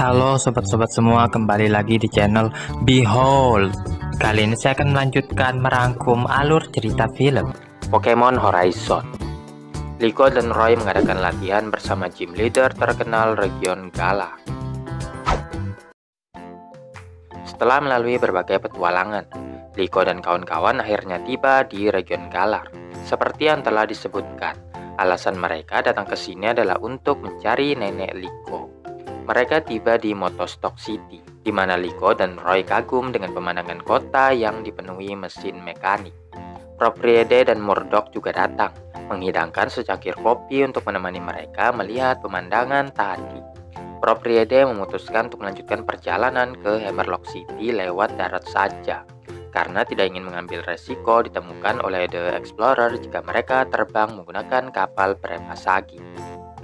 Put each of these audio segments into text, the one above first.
Halo sobat-sobat semua, kembali lagi di channel Behold. Kali ini saya akan melanjutkan merangkum alur cerita film Pokemon Horizon. Liko dan Roy mengadakan latihan bersama gym leader terkenal region Galar. Setelah melalui berbagai petualangan, Liko dan kawan-kawan akhirnya tiba di region Galar. Seperti yang telah disebutkan, alasan mereka datang ke sini adalah untuk mencari nenek Liko. Mereka tiba di Motostock City, di mana Liko dan Roy kagum dengan pemandangan kota yang dipenuhi mesin mekanik. Propriede dan Murdoch juga datang, menghidangkan secangkir kopi untuk menemani mereka melihat pemandangan tadi. Propriede memutuskan untuk melanjutkan perjalanan ke Hammerlock City lewat darat saja, karena tidak ingin mengambil resiko ditemukan oleh The Explorer jika mereka terbang menggunakan kapal Prepasagi.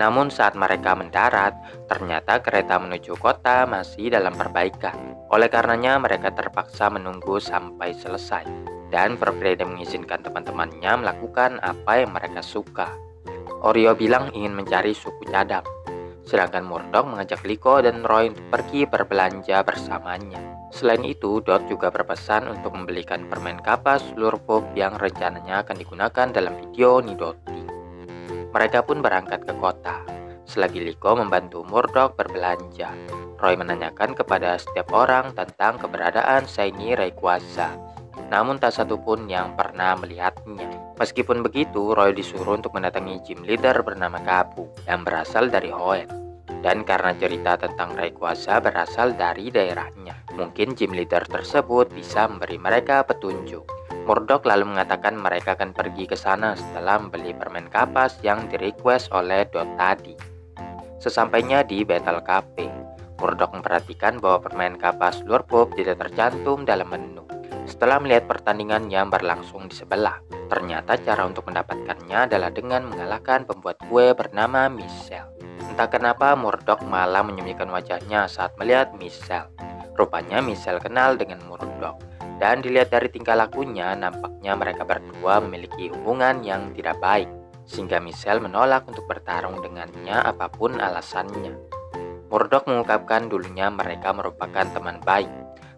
Namun saat mereka mendarat, ternyata kereta menuju kota masih dalam perbaikan. Oleh karenanya mereka terpaksa menunggu sampai selesai. Dan Propriede mengizinkan teman-temannya melakukan apa yang mereka suka. Oreo bilang ingin mencari suku cadang. Sedangkan Murdoch mengajak Liko dan Roy untuk pergi berbelanja bersamanya. Selain itu, Dot juga berpesan untuk membelikan permen kapas Slurpup yang rencananya akan digunakan dalam video Nidoti. Mereka pun berangkat ke kota. Selagi Liko membantu Murdoch berbelanja, Roy menanyakan kepada setiap orang tentang keberadaan Shiny Rayquaza. Namun tak satu pun yang pernah melihatnya. Meskipun begitu, Roy disuruh untuk mendatangi gym leader bernama Kabu yang berasal dari Hoenn. Dan karena cerita tentang Rayquaza berasal dari daerahnya, mungkin gym leader tersebut bisa memberi mereka petunjuk. Murdoch lalu mengatakan mereka akan pergi ke sana setelah membeli permen kapas yang direquest oleh Dot tadi. Sesampainya di Battle Cafe, Murdoch memperhatikan bahwa permen kapas Slurpup tidak tercantum dalam menu. Setelah melihat pertandingan yang berlangsung di sebelah, ternyata cara untuk mendapatkannya adalah dengan mengalahkan pembuat kue bernama Michelle. Entah kenapa Murdoch malah menyembunyikan wajahnya saat melihat Michelle. Rupanya Michelle kenal dengan Murdoch. Dan dilihat dari tingkah lakunya, nampaknya mereka berdua memiliki hubungan yang tidak baik, sehingga Michelle menolak untuk bertarung dengannya apapun alasannya. Murdoch mengungkapkan dulunya mereka merupakan teman baik,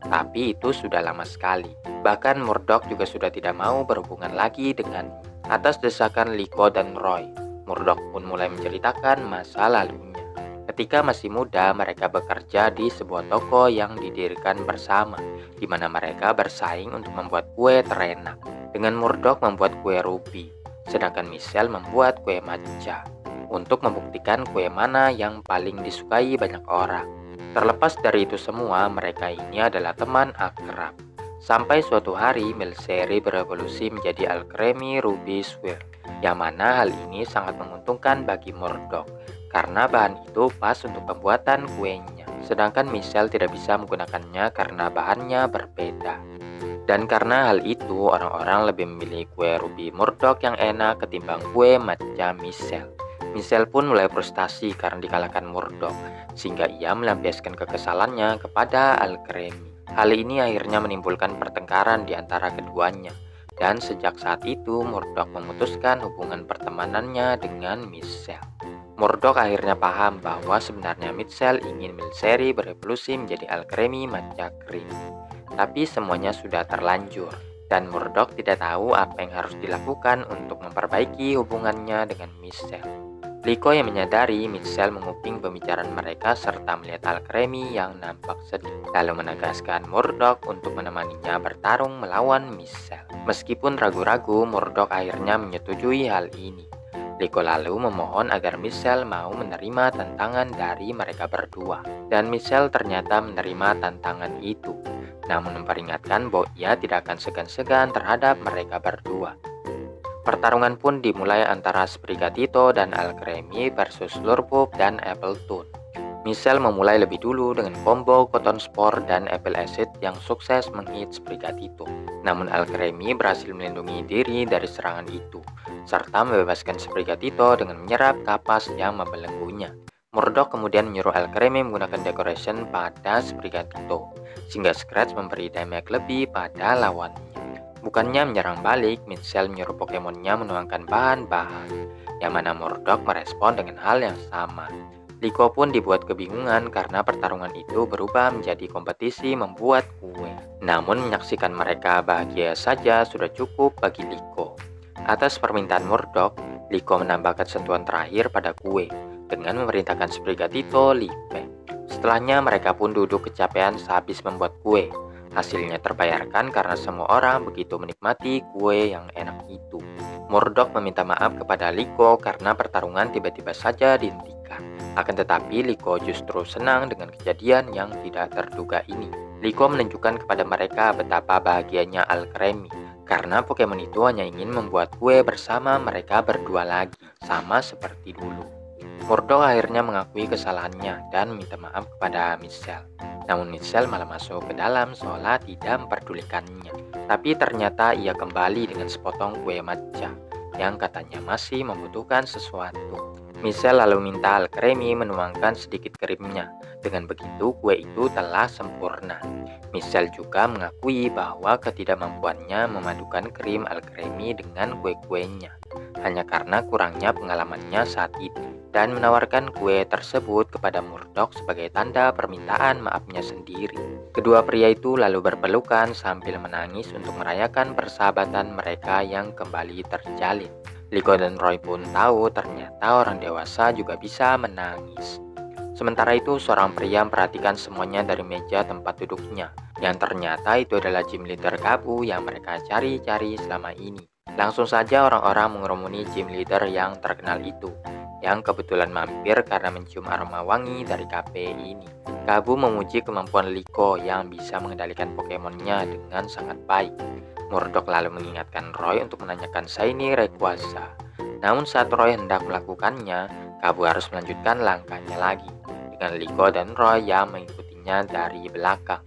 tapi itu sudah lama sekali. Bahkan Murdoch juga sudah tidak mau berhubungan lagi dengannya. Atas desakan Liko dan Roy, Murdoch pun mulai menceritakan masa lalunya. Ketika masih muda, mereka bekerja di sebuah toko yang didirikan bersama, di mana mereka bersaing untuk membuat kue terenak. Dengan Murdoch membuat kue ruby, sedangkan Michelle membuat kue matcha, untuk membuktikan kue mana yang paling disukai banyak orang. Terlepas dari itu semua, mereka ini adalah teman akrab. Sampai suatu hari, Milcery berevolusi menjadi Alcremie Ruby Swirl, yang mana hal ini sangat menguntungkan bagi Murdoch, karena bahan itu pas untuk pembuatan kuenya. Sedangkan Michelle tidak bisa menggunakannya karena bahannya berbeda. Dan karena hal itu, orang-orang lebih memilih kue Ruby Murdoch yang enak ketimbang kue matcha Michelle. Michelle pun mulai frustasi karena dikalahkan Murdoch, sehingga ia melampiaskan kekesalannya kepada Alcremie. Hal ini akhirnya menimbulkan pertengkaran di antara keduanya. Dan sejak saat itu, Murdoch memutuskan hubungan pertemanannya dengan Michelle. Murdoch akhirnya paham bahwa sebenarnya Michelle ingin Milcery berevolusi menjadi Alcremie Matcha Cream. Tapi semuanya sudah terlanjur, dan Murdoch tidak tahu apa yang harus dilakukan untuk memperbaiki hubungannya dengan Michelle. Liko yang menyadari Michelle menguping pembicaraan mereka serta melihat Alcremie yang nampak sedih, lalu menegaskan Murdoch untuk menemaninya bertarung melawan Michelle. Meskipun ragu-ragu, Murdoch akhirnya menyetujui hal ini. Liko lalu memohon agar Michelle mau menerima tantangan dari mereka berdua. Dan Michelle ternyata menerima tantangan itu, namun memperingatkan bahwa ia tidak akan segan-segan terhadap mereka berdua. Pertarungan pun dimulai antara Sprigatito dan Alcremie versus Slurpup dan Appletoon. Michelle memulai lebih dulu dengan combo Cotton Spore dan Apple Acid yang sukses menghit Sprigatito. Namun Alcremie berhasil melindungi diri dari serangan itu, serta membebaskan Sprigatito dengan menyerap kapas yang membelenggunya. Murdoch kemudian menyuruh Alcremie menggunakan decoration pada Sprigatito, sehingga Scratch memberi damage lebih pada lawannya. Bukannya menyerang balik, Michelle menyuruh Pokemonnya menuangkan bahan-bahan, yang mana Murdoch merespon dengan hal yang sama. Liko pun dibuat kebingungan karena pertarungan itu berubah menjadi kompetisi membuat kue. Namun menyaksikan mereka bahagia saja sudah cukup bagi Liko. Atas permintaan Murdoch, Liko menambahkan sentuhan terakhir pada kue dengan memerintahkan Sprigatito Lipek. Setelahnya mereka pun duduk kecapean sehabis membuat kue. Hasilnya terbayarkan karena semua orang begitu menikmati kue yang enak itu. Murdoch meminta maaf kepada Liko karena pertarungan tiba-tiba saja dihentikan. Akan tetapi Liko justru senang dengan kejadian yang tidak terduga ini. Liko menunjukkan kepada mereka betapa bahagianya Alcremie karena Pokemon itu hanya ingin membuat kue bersama mereka berdua lagi, sama seperti dulu. Murdoch akhirnya mengakui kesalahannya dan minta maaf kepada Michelle. Namun Michelle malah masuk ke dalam seolah tidak memperdulikannya. Tapi ternyata ia kembali dengan sepotong kue matcha yang katanya masih membutuhkan sesuatu. Michelle lalu minta Alcremie menuangkan sedikit krimnya. Dengan begitu kue itu telah sempurna. Michelle juga mengakui bahwa ketidakmampuannya memadukan krim Alcremie dengan kue-kuenya hanya karena kurangnya pengalamannya saat itu, dan menawarkan kue tersebut kepada Murdoch sebagai tanda permintaan maafnya sendiri. Kedua pria itu lalu berpelukan sambil menangis untuk merayakan persahabatan mereka yang kembali terjalin. Liko dan Roy pun tahu ternyata orang dewasa juga bisa menangis. Sementara itu seorang pria memperhatikan semuanya dari meja tempat duduknya, yang ternyata itu adalah gym leader Kabu yang mereka cari-cari selama ini. Langsung saja orang-orang mengerumuni gym leader yang terkenal itu, yang kebetulan mampir karena mencium aroma wangi dari kafe ini. Kabu memuji kemampuan Liko yang bisa mengendalikan Pokemonnya dengan sangat baik. Murdoch lalu mengingatkan Roy untuk menanyakan Shiny Rayquaza. Namun saat Roy hendak melakukannya, Kabu harus melanjutkan langkahnya lagi, dengan Liko dan Roy yang mengikutinya dari belakang.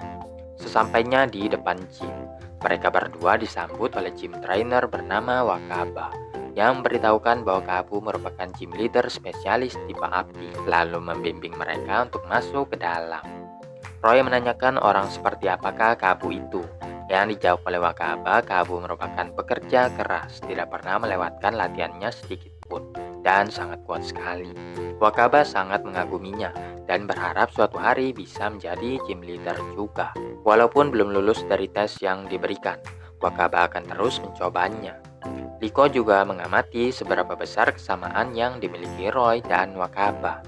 Sesampainya di depan gym, mereka berdua disambut oleh gym trainer bernama Wakaba, yang memberitahukan bahwa Kabu merupakan gym leader spesialis tipe api, lalu membimbing mereka untuk masuk ke dalam. Roy menanyakan orang seperti apakah Kabu itu. Yang dijawab oleh Wakaba, Kabu merupakan pekerja keras, tidak pernah melewatkan latihannya sedikit pun, dan sangat kuat sekali. Wakaba sangat mengaguminya, dan berharap suatu hari bisa menjadi gym leader juga. Walaupun belum lulus dari tes yang diberikan, Wakaba akan terus mencobanya. Liko juga mengamati seberapa besar kesamaan yang dimiliki Roy dan Wakaba.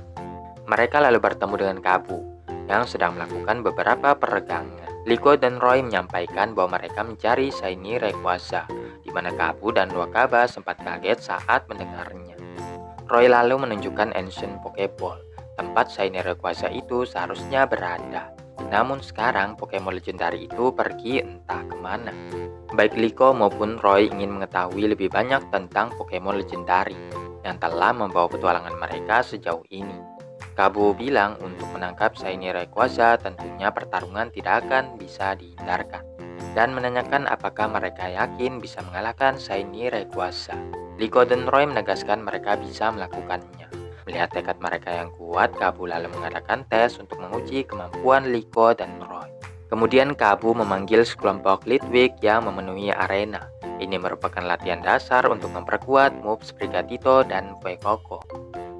Mereka lalu bertemu dengan Kabu, yang sedang melakukan beberapa peregangan. Liko dan Roy menyampaikan bahwa mereka mencari Shiny Rayquaza, di mana Kabu dan Wakaba sempat kaget saat mendengarnya. Roy lalu menunjukkan Ancient Pokeball, tempat Shiny Rayquaza itu seharusnya berada. Namun sekarang Pokemon legendari itu pergi entah kemana. Baik Liko maupun Roy ingin mengetahui lebih banyak tentang Pokemon legendari yang telah membawa petualangan mereka sejauh ini. Kabu bilang untuk menangkap Shiny Rayquaza tentunya pertarungan tidak akan bisa dihindarkan, dan menanyakan apakah mereka yakin bisa mengalahkan Shiny Rayquaza. Liko dan Roy menegaskan mereka bisa melakukannya. Melihat tekad mereka yang kuat, Kabu lalu mengadakan tes untuk menguji kemampuan Liko dan Roy. Kemudian Kabu memanggil sekelompok Litwick yang memenuhi arena. Ini merupakan latihan dasar untuk memperkuat move Sprigatito dan Fuecoco.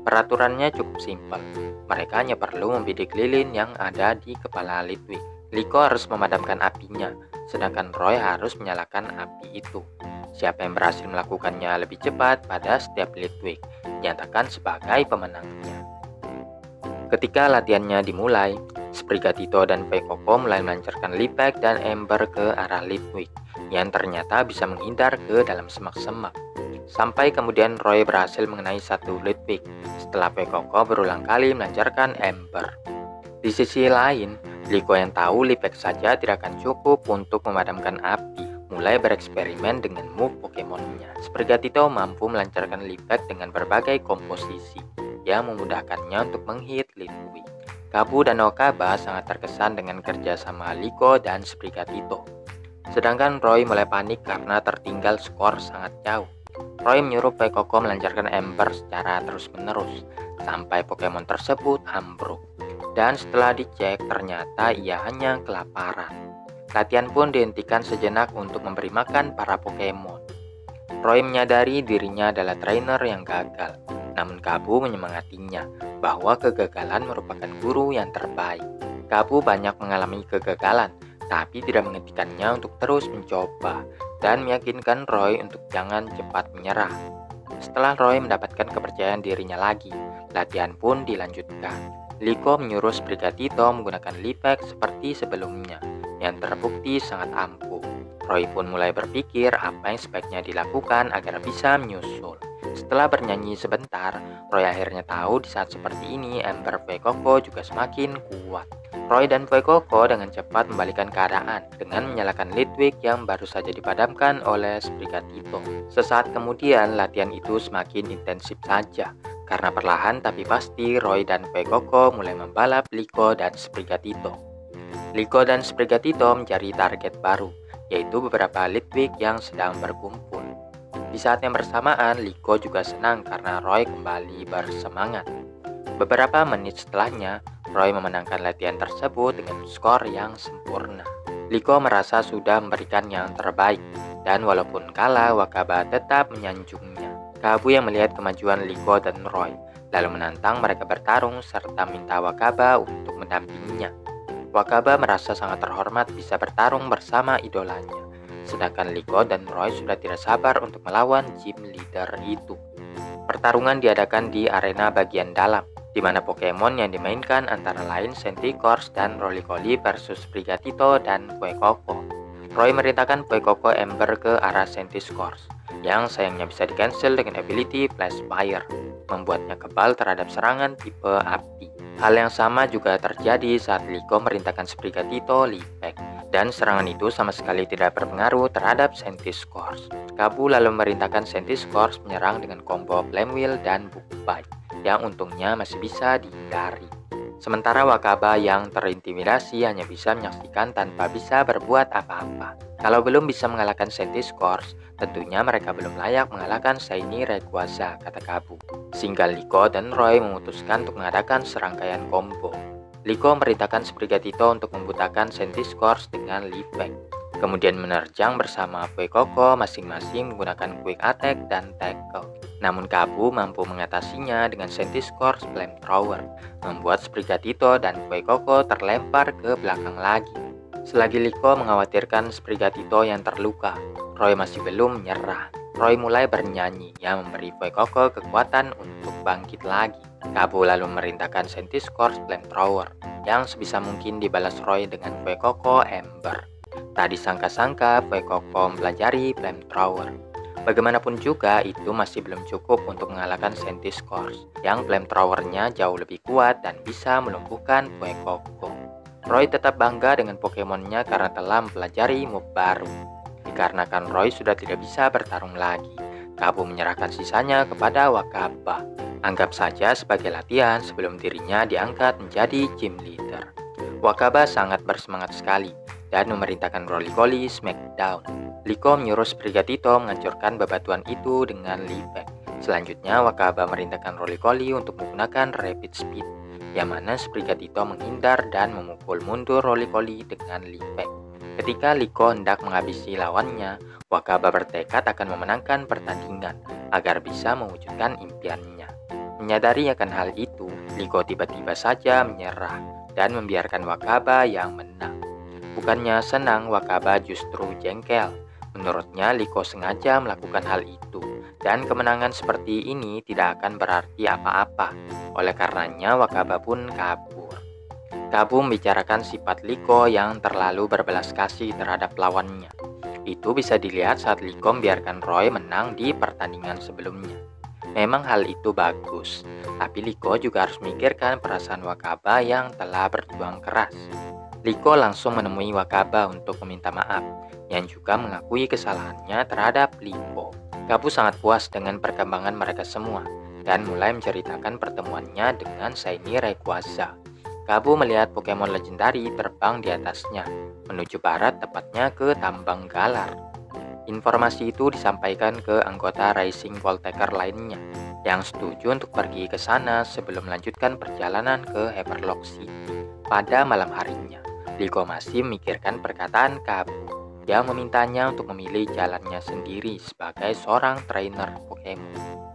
Peraturannya cukup simpel. Mereka hanya perlu membidik lilin yang ada di kepala Litwick. Liko harus memadamkan apinya, sedangkan Roy harus menyalakan api itu. Siapa yang berhasil melakukannya lebih cepat pada setiap Litwick dinyatakan sebagai pemenangnya. Ketika latihannya dimulai, Sprigatito dan Fuecoco mulai melancarkan Lipek dan Ember ke arah Litwick, yang ternyata bisa menghindar ke dalam semak-semak. Sampai kemudian Roy berhasil mengenai satu Litwick setelah Fuecoco berulang kali melancarkan Ember. Di sisi lain, Liko yang tahu Lipek saja tidak akan cukup untuk memadamkan api, mulai bereksperimen dengan move Pokemonnya. Sprigatito mampu melancarkan Lipek dengan berbagai komposisi yang memudahkannya untuk menghit Litwick. Kabu dan Wakaba sangat terkesan dengan kerjasama Liko dan Sprigatito. Sedangkan Roy mulai panik karena tertinggal skor sangat jauh. Roy menyuruh Fuecoco melancarkan Ember secara terus-menerus sampai Pokemon tersebut ambruk. Dan setelah dicek, ternyata ia hanya kelaparan. Latihan pun dihentikan sejenak untuk memberi makan para Pokemon. Roy menyadari dirinya adalah trainer yang gagal. Namun Kabu menyemangatinya bahwa kegagalan merupakan guru yang terbaik. Kabu banyak mengalami kegagalan, tapi tidak menghentikannya untuk terus mencoba dan meyakinkan Roy untuk jangan cepat menyerah. Setelah Roy mendapatkan kepercayaan dirinya lagi, latihan pun dilanjutkan. Liko menyuruh Sprigatito menggunakan Lipek seperti sebelumnya, yang terbukti sangat ampuh. Roy pun mulai berpikir apa yang sebaiknya dilakukan agar bisa menyusul. Setelah bernyanyi sebentar, Roy akhirnya tahu di saat seperti ini Ember Fuecoco juga semakin kuat. Roy dan Fuecoco dengan cepat membalikan keadaan dengan menyalakan Litwick yang baru saja dipadamkan oleh Sprigatito. Sesaat kemudian latihan itu semakin intensif saja. Karena perlahan tapi pasti Roy dan Fuecoco mulai membalap Liko dan Sprigatito. Liko dan Sprigatito mencari target baru, yaitu beberapa Litwick yang sedang berkumpul. Di saat yang bersamaan, Liko juga senang karena Roy kembali bersemangat. Beberapa menit setelahnya, Roy memenangkan latihan tersebut dengan skor yang sempurna. Liko merasa sudah memberikan yang terbaik, dan walaupun kalah, Wakaba tetap menyanjungnya. Kabu yang melihat kemajuan Liko dan Roy, lalu menantang mereka bertarung serta minta Wakaba untuk mendampinginya. Wakaba merasa sangat terhormat bisa bertarung bersama idolanya, sedangkan Liko dan Roy sudah tidak sabar untuk melawan gym leader itu. Pertarungan diadakan di arena bagian dalam, di mana Pokemon yang dimainkan antara lain Centicorns dan Rolycoly versus Sprigatito dan Fuecoco. Roy merintahkan Fuecoco Ember ke arah Centicorns, yang sayangnya bisa di-cancel dengan ability Flash Fire, membuatnya kebal terhadap serangan tipe api. Hal yang sama juga terjadi saat Liko merintahkan Sprigatito Lipek, dan serangan itu sama sekali tidak berpengaruh terhadap Centicorns. Kabu lalu merintahkan Centicorns menyerang dengan combo Flame Wheel dan Bug Bite, yang untungnya masih bisa dihindari. Sementara Wakaba yang terintimidasi hanya bisa menyaksikan tanpa bisa berbuat apa-apa. Kalau belum bisa mengalahkan Centicorns, tentunya mereka belum layak mengalahkan Shiny Rayquaza, kata Kabu. Sehingga Liko dan Roy memutuskan untuk mengadakan serangkaian combo. Liko merintahkan Sprigatito untuk membutakan Centicorns dengan Lipek, kemudian menerjang bersama Fuecoco masing-masing menggunakan Quick Attack dan Tackle. Namun Kabu mampu mengatasinya dengan Centicorns Flamethrower, membuat Sprigatito dan Fuecoco terlempar ke belakang lagi. Selagi Liko mengkhawatirkan Sprigatito yang terluka, Roy masih belum menyerah. Roy mulai bernyanyi yang memberi Fuecoco kekuatan untuk bangkit lagi. Kabu lalu merintahkan Centicorns Flamethrower, yang sebisa mungkin dibalas Roy dengan Fuecoco Ember. Tak disangka-sangka Fuecoco mempelajari Flamethrower. Bagaimanapun juga, itu masih belum cukup untuk mengalahkan Centicorns, yang Flamethrower-nya jauh lebih kuat dan bisa melumpuhkan Fuecoco. Roy tetap bangga dengan Pokemonnya karena telah mempelajari move baru. Dikarenakan Roy sudah tidak bisa bertarung lagi, Kabu menyerahkan sisanya kepada Wakaba. Anggap saja sebagai latihan sebelum dirinya diangkat menjadi gym leader. Wakaba sangat bersemangat sekali dan memerintahkan Rolycoly Smackdown. Liko menyuruh Sprigatito menghancurkan bebatuan itu dengan Lipek. Selanjutnya Wakaba merintahkan Rolycoly untuk menggunakan Rapid Speed, yang mana Sprigatito menghindar dan memukul mundur Rolycoly dengan Lipek. Ketika Liko hendak menghabisi lawannya, Wakaba bertekad akan memenangkan pertandingan agar bisa mewujudkan impiannya. Menyadari akan hal itu, Liko tiba-tiba saja menyerah dan membiarkan Wakaba yang menang. Bukannya senang, Wakaba justru jengkel. Menurutnya Liko sengaja melakukan hal itu, dan kemenangan seperti ini tidak akan berarti apa-apa. Oleh karenanya Wakaba pun kabur. Kabu membicarakan sifat Liko yang terlalu berbelas kasih terhadap lawannya. Itu bisa dilihat saat Liko membiarkan Roy menang di pertandingan sebelumnya. Memang hal itu bagus, tapi Liko juga harus memikirkan perasaan Wakaba yang telah berjuang keras. Liko langsung menemui Wakaba untuk meminta maaf, yang juga mengakui kesalahannya terhadap Liko. Kabu sangat puas dengan perkembangan mereka semua, dan mulai menceritakan pertemuannya dengan Shiny Rayquaza. Kabu melihat Pokemon legendari terbang di atasnya, menuju barat tepatnya ke Tambang Galar. Informasi itu disampaikan ke anggota Racing Voltaker lainnya, yang setuju untuk pergi ke sana sebelum melanjutkan perjalanan ke Hammerlocke City. Pada malam harinya, Liko masih memikirkan perkataan Kabu, yang memintanya untuk memilih jalannya sendiri sebagai seorang trainer Pokemon.